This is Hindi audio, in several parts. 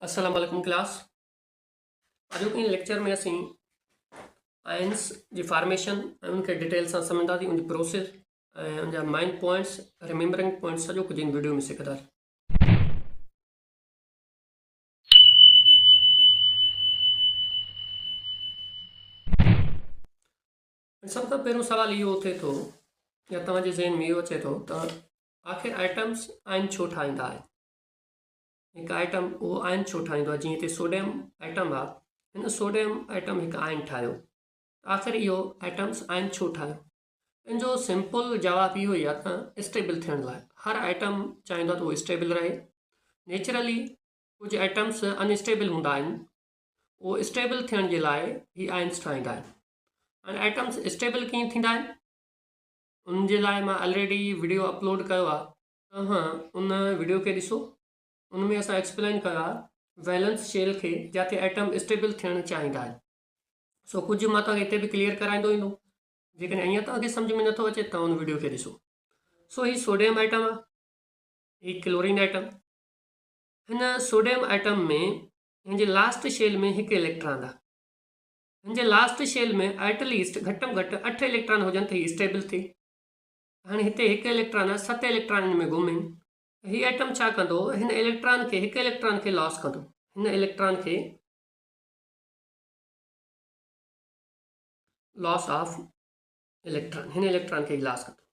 अस्सलाम वालेकुम क्लास। अॼोके लेक्चर में असीं आयन्स जी फॉर्मेशन ऐं उनखे डिटेल सां सम्झंदासीं, उनजी प्रोसेस ऐं उनजा माइंड पॉइंट्स, रिमेंबरिंग पॉइंट्स, सॼो कुझु इन वीडियो में सिखंदासीं। सभ खां पहिरियों सुवाल इहो थिए थो या तव्हांजे ज़हन में इहो अचे थो त आख़िर आइटम्स आयन छो ठाहींदा आहिनि। हिकु आइटम उहो आयन छो ठाहींदो आहे। जीअं हिते सोडियम आइटम आहे, हिन सोडियम आइटम हिकु आयन ठाहियो, आख़िर इहो आइटम्स आयन छो ठाहियो। इनजो सिंपल जवाबु इहो ई आहे त स्टेबल थियण लाइ। हर आइटम चाहींदो आहे त उहो स्टेबल रहे। नेचुरली कुझु आइटम्स अनस्टेबल हूंदा आहिनि, उहो स्टेबल थियण जे लाइ ही आयन्स ठाहींदा आहिनि। हाणे आइटम्स स्टेबल कीअं थींदा आहिनि, उनजे लाइ मां ऑलरेडी वीडियो अपलोड कयो आहे, तव्हां उन वीडियो खे ॾिसो। उनमें असां एक्सप्लेन कयो आहे वैलेंस शेल खे, जिते आइटम स्टेबल थियणु चाहींदा आहिनि। सो कुझु मां तव्हांखे हिते बि क्लियर कराईंदो ईंदो। जेकॾहिं ईअं तव्हांखे सम्झ में नथो अचे तव्हां उन वीडियो खे ॾिसो। सो ही सोडियम आइटम आहे, ही क्लोरीन आइटम। हिन सोडियम आइटम में हिनजे लास्ट शेल में हिकु इलेक्ट्रॉन आहे। हिनजे लास्ट शेल में एटलीस्ट घटि में घटि 8 इलेक्ट्रॉन हुजनि त हीउ स्टेबल थिए। हाणे हिते हिकु इलेक्ट्रॉन आहे, 7 इलेक्ट्रॉननि में गुम आहिनि। हीउ आइटम छा कंदो, हिन इलेक्ट्रॉन खे, हिकु इलेक्ट्रॉन खे लॉस कंदो। हिन इलेक्ट्रॉन खे लॉस ऑफ इलेक्ट्रॉन, हिन इलेक्ट्रॉन खे लॉस कंदो।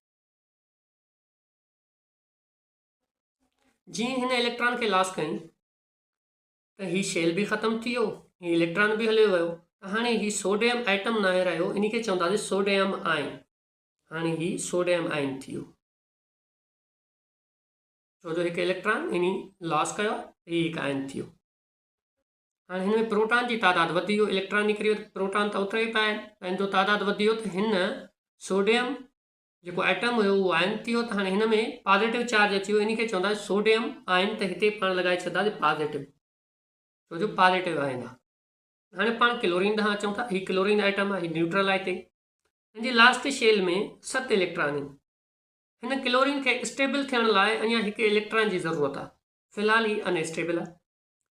जीअं हिन इलेक्ट्रॉन खे लॉस कई त ही शेल बि ख़तमु थी वियो, ही इलेक्ट्रॉन बि हलियो वियो। हाणे ही सोडियम आइटम न रहियो, इन खे चवंदासीं सोडियम आयन। हाणे ही सोडियम आयन थी वियो, छो जो हिकु इलेक्ट्रॉन इन लॉस कयो, ही हिकु आयन थी वियो। हाणे हिन में प्रोटॉन जी तादादु वधी वियो, इलेक्ट्रॉन निकिरी वियो, प्रोटॉन त ओतिरा ई पिया आहिनि, पंहिंजो तादादु वधी वियो। त हिन सोडियम जेको आइटम हुयो उहो आयन थी वियो। त हाणे हिन में पॉजिटिव चार्ज अची वियो, इन खे चवंदासीं सोडियम आयन। त हिते पाण लॻाए छॾंदासीं पॉजिटिव, छो जो पॉजिटिव आयन आहे। हाणे पाण क्लोरीन ॾांहुं अचूं था। ही क्लोरीन आइटम आहे, ही न्यूट्रल आहे। हिते हिनजे लास्ट शेल में 7 इलेक्ट्रॉन आहिनि। हिन क्लोरीन खे स्टेबल थियण लाइ अञा हिकु इलेक्ट्रॉन जी ज़रूरत आहे। फ़िलहाल ही अनस्टेबल आहे,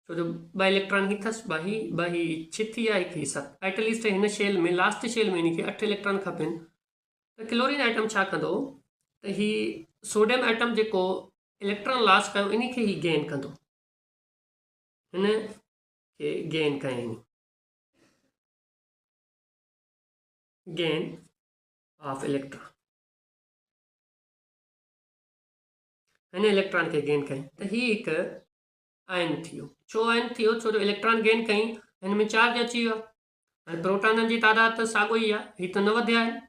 छो जो 2 इलेक्ट्रॉन ही अथसि, ॿ ही छिथी आहे, हिकु ही 7। एटलीस्ट हिन शेल में, लास्ट शेल में इनखे 8 इलेक्ट्रॉन खपनि। त क्लोरीन आइटम छा कंदो त ही सोडियम आइटम जेको इलेक्ट्रॉन लॉस कयो, इन खे ही गेन कंदो। हिन खे गेन कयईं, गेन ऑफ इलेक्ट्रॉन। हिन इलेक्ट्रॉन खे गेन कयईं त ही हिकु आयन थी वियो। छो आयन थी वियो, छो जो इलेक्ट्रॉन गेन कयईं, हिन में चार्ज अची वियो आहे। हाणे प्रोटॉननि जी तादादु त साॻियो ई आहे, हीउ त न वधिया आहिनि,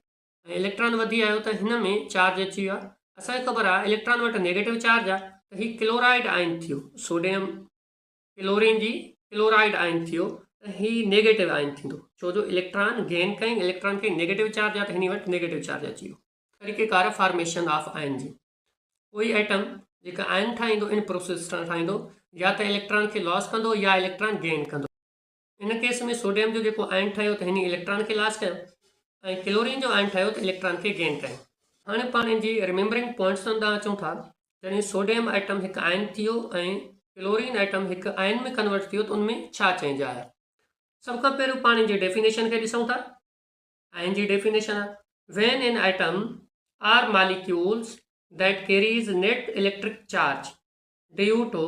ऐं इलेक्ट्रॉन वधी आयो त हिन में चार्ज अची वियो आहे। असांखे ख़बर आहे इलेक्ट्रॉन वटि नेगेटिव चार्ज आहे, त हीउ क्लोराइड आयन थी वियो। सोडियम क्लोरीन जी क्लोराइड आयन थी वियो, त हीउ नेगेटिव आयन थींदो, छो जो इलेक्ट्रॉन गेन कयईं, इलेक्ट्रॉन खे नेगेटिव चार्ज आहे, त हिन वटि नेगेटिव चार्ज अची वियो। तरीक़ेकार फॉर्मेशन ऑफ आयन जी। कोई आइटम जेका आयन ठाहींदो, इन प्रोसेस सां ठाहींदो, या त इलेक्ट्रॉन खे लॉस कंदो या इलेक्ट्रॉन गेन कंदो। इन केस में सोडियम जो जेको आयन ठहियो त हिन इलेक्ट्रॉन खे लॉस कयो, ऐं क्लोरीन जो आयन ठहियो त इलेक्ट्रॉन खे गेन कयो। हाणे पाण इन जी रिमेंबरिंग पॉइंट्स ॾांहुं अचूं था। जॾहिं सोडियम आइटम हिकु आयन थी वियो ऐं क्लोरीन आइटम हिकु आयन में कन्वर्ट थी वियो, त उनमें छा चेंज आया। सभ खां पहिरियों पाण इन जी डेफिनेशन खे ॾिसूं था। आयन जी डेफिनेशन आहे, when an atom or molecules that carries net electric charge due to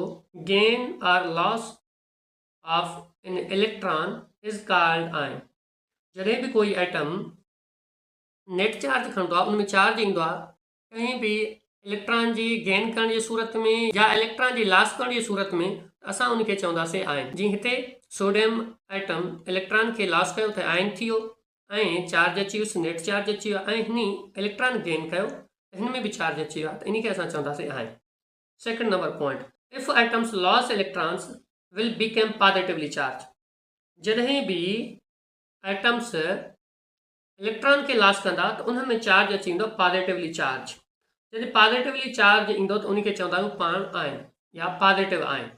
gain और loss of an electron is called ion. जॾहिं बि कोई आइटम नेट चार्ज खणंदो आहे, उनमें चार्ज ईंदो आहे, कहीं भी इलेक्ट्रॉन जी गेन करण जी सूरत में या इलेक्ट्रॉन जी लॉस करण जी सूरत में, असां उनखे चवंदासीं आयन। जीअं हिते सोडियम आइटम इलेक्ट्रॉन खे लॉस कयो त आयन थी वियो, ऐं चार्ज अची वियुसि, नेट चार्ज अची वियो, ऐं हिन इलेक्ट्रॉन गेन कयो, हिन में बि चार्ज अची वियो आहे, त इन खे असां चवंदासीं ion. Second number point, if items loss electrons will become positively charge. जॾहिं बि आइटम्स इलेक्ट्रॉन खे लॉस कंदा त उन में चार्ज अची वेंदो पॉजिटिवली चार्ज। जॾहिं पॉजिटिवली चार्ज ईंदो त उनखे चवंदा आहियूं पाण आयन या positive ion.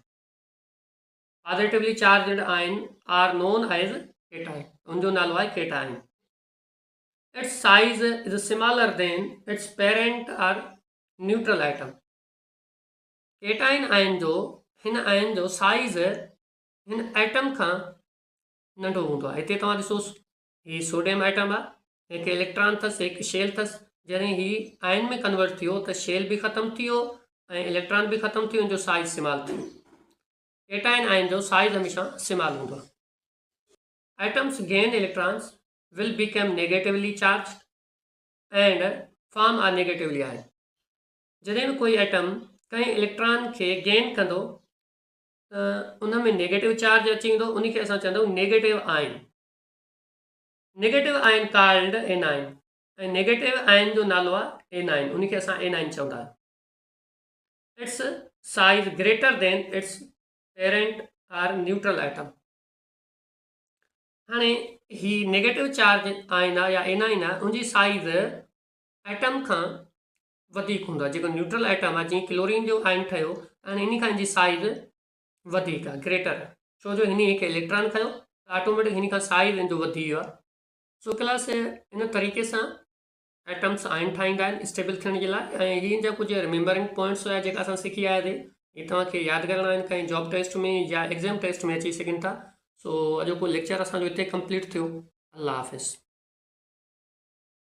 Positively charged ion are known as cation, उनजो नालो आहे cation. Its size is smaller than its parent और न्यूट्रल आइटम। केटायन आयन जो, हिन आयन जो साइज हिन एटम खां नंढो हूंदो आहे। हिते तव्हां ॾिसोसि, हीउ सोडियम एटम आहे, हिकु इलेक्ट्रॉन अथसि, हिकु शेल अथसि। जॾहिं हीउ आयन में कन्वर्ट थियो त शेल बि ख़तमु थी वियो ऐं इलेक्ट्रॉन बि ख़तमु थी वियो, हिन जो साइज़ स्मॉल थी वियो। केटाइन आयन जो साइज़ हमेशह स्मॉल हूंदो आहे। Atoms gain electrons will become negatively charge and form are negatively ion. जॾहिं बि कोई एटम कंहिं इलेक्ट्रॉन खे गेन कंदो त उन में नेगेटिव चार्ज अची वेंदो, उनखे असां चवंदा आहियूं negative ion. Negative ion called anion, ऐं नेगेटिव आयन जो नालो आहे एनाइन, उनखे असां एनाइन चवंदा आहियूं। Its size greater than its parent or neutral atom. हाणे ही नेगेटिव चार्ज आयन आहे या एनाइन आहे, उनजी साइज़ एटम खां वधीक हूंदो आहे। जेको न्यूट्रल एटम आहे, जीअं क्लोरीन जो आयन ठहियो, हाणे इन खां हिनजी साइज़ वधीक आहे, ग्रेटर आहे, छो जो हिन हिकु इलेक्ट्रॉन खयो, ऑटोमेटिक हिन खां साइज़ हिन जो वधी वियो आहे। सो क्लास इन तरीक़े सां एटम्स आयन ठाहींदा आहिनि स्टेबल थियण जे लाइ। ऐं हिन जा कुझु रिमेंबरिंग पॉइंट्स हुआ जेका असां सिखी आयासीं, हे तव्हांखे यादि करणा आहिनि, कंहिं जॉब टेस्ट में या एग्ज़ाम टेस्ट में अची सघनि था। सो अॼोको लेक्चर असांजो हिते कंप्लीट थियो। अल्लाह हाफ़िज़।